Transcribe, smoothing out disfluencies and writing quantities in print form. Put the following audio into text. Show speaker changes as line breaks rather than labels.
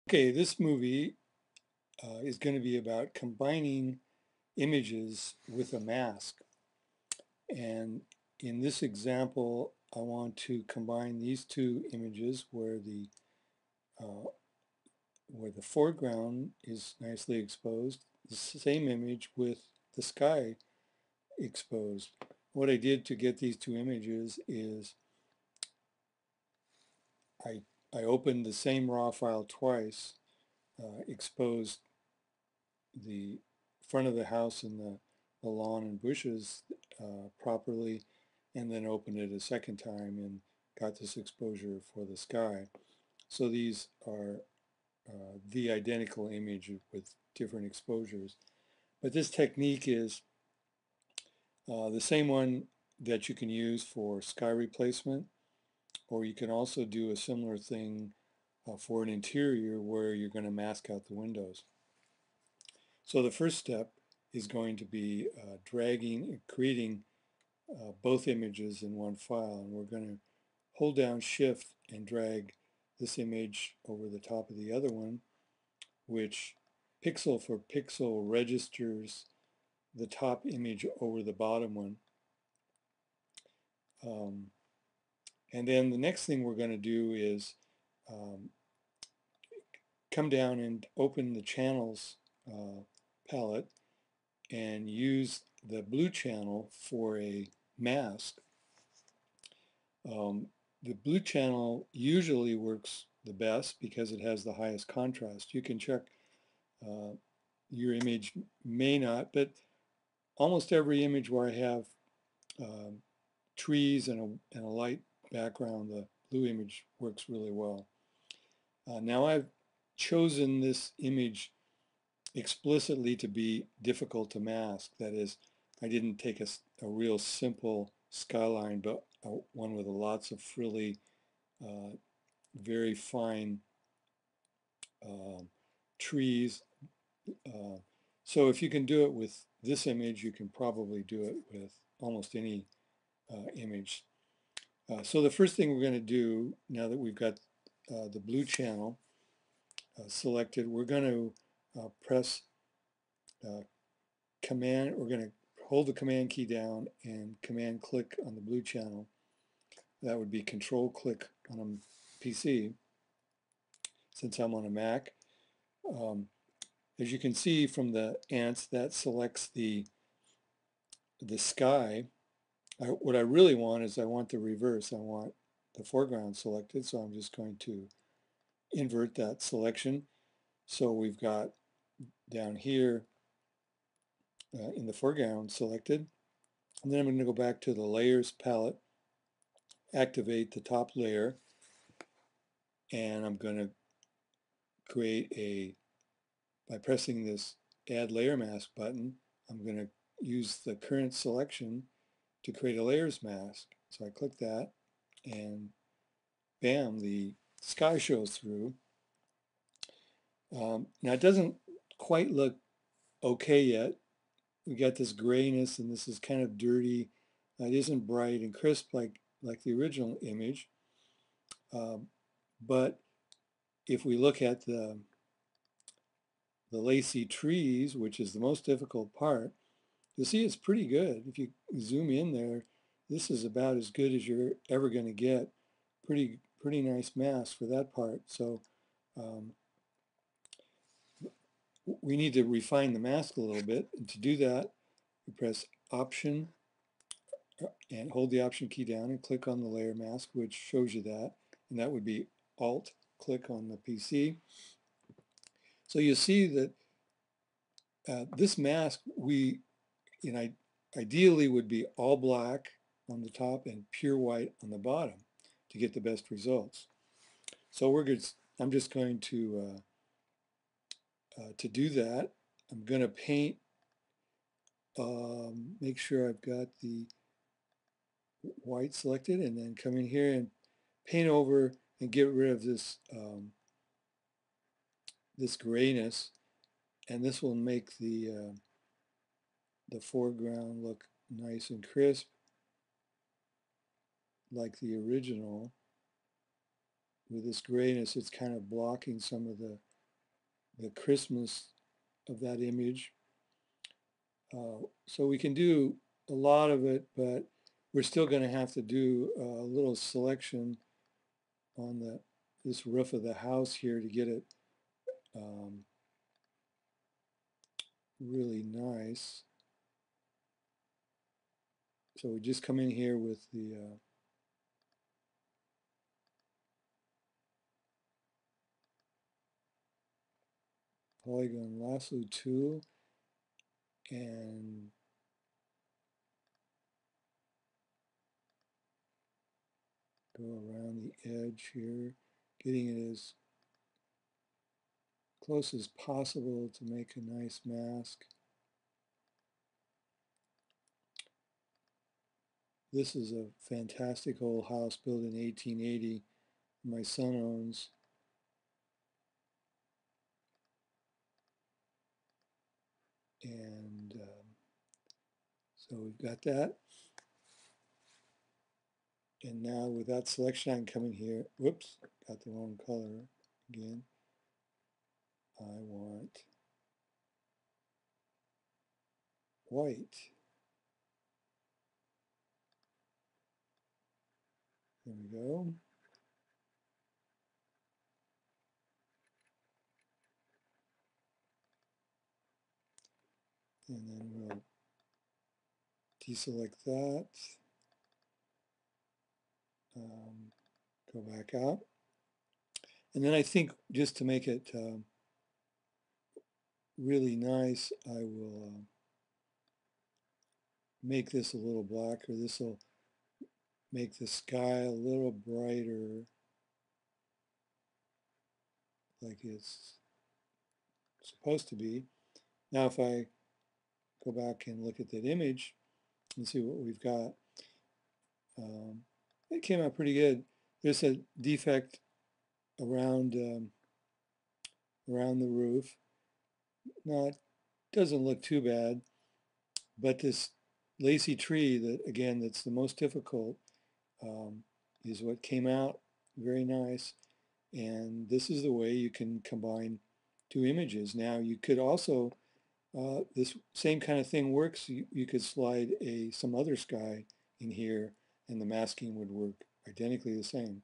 Okay, this movie is going to be about combining images with a mask. And in this example, I want to combine these two images uh, where the foreground is nicely exposed, the same image with the sky exposed. What I did to get these two images is I, I opened the same raw file twice, exposed the front of the house and the lawn and bushes properly, and then opened it a second time and got this exposure for the sky. So these are the identical image with different exposures. But this technique is the same one that you can use for sky replacement, or you can also do a similar thing for an interior where you're going to mask out the windows. So the first step is going to be creating both images in one file, and we're going to hold down Shift and drag this image over the top of the other one, which pixel for pixel registers the top image over the bottom one. Um, and then the next thing we're going to do is um, come down and open the channels palette and use the blue channel for a mask. The blue channel usually works the best because it has the highest contrast. You can check uh, your image may not, but almost every image where I have um, trees and a light background, the blue image works really well. Now I've chosen this image explicitly to be difficult to mask. That is, I didn't take a real simple skyline, but one with lots of frilly, uh, very fine um, trees. Uh, so if you can do it with this image, you can probably do it with almost any image. So the first thing we're going to do, now that we've got the blue channel selected, we're going to press uh, Command, we're going to hold the Command key down and Command click on the blue channel. That would be Control click on a PC, since I'm on a Mac. Um, as you can see from the ants, that selects the sky. What I really want is I want the reverse. I want the foreground selected, so I'm just going to invert that selection. So we've got down here in the foreground selected. And then I'm going to go back to the Layers palette, activate the top layer, and I'm going to create by pressing this Add Layer Mask button, I'm going to use the current selection to create a layers mask. So I click that, and bam, the sky shows through. Now it doesn't quite look okay yet. We got this grayness, and this is kind of dirty. It isn't bright and crisp like the original image. But if we look at the lacy trees, which is the most difficult part, you'll see it's pretty good. If you zoom in there, this is about as good as you're ever going to get. Pretty nice mask for that part. So um, we need to refine the mask a little bit. And to do that, we press Option and hold the Option key down and click on the layer mask, which shows you that. And that would be Alt, click on the PC. So you see that this mask, ideally would be all black on the top and pure white on the bottom to get the best results. So I'm just going to do that. I'm going to paint, make sure I've got the white selected, and then come in here and paint over and get rid of this grayness, and this will make the foreground look nice and crisp like the original. With this grayness, it's kind of blocking some of the the crispness of that image. So we can do a lot of it, but we're still going to have to do a little selection on this roof of the house here to get it really nice. So we just come in here with the polygon lasso tool and go around the edge here, getting it as close as possible to make a nice mask. This is a fantastic old house built in 1880. My son owns. And so we've got that. And now with that selection, I can come in here. Whoops, got the wrong color again. I want white. There we go. And then we'll deselect that. Go back out. And then I think just to make it really nice, I will make this a little blacker. This will make the sky a little brighter, like it's supposed to be. Now if I go back and look at that image and see what we've got, it came out pretty good. There's a defect around around the roof. Now it doesn't look too bad, but this lacy tree that again that's the most difficult is what came out very nice. And this is the way you can combine two images. Now you could also this same kind of thing works. You could slide some other sky in here and the masking would work identically the same.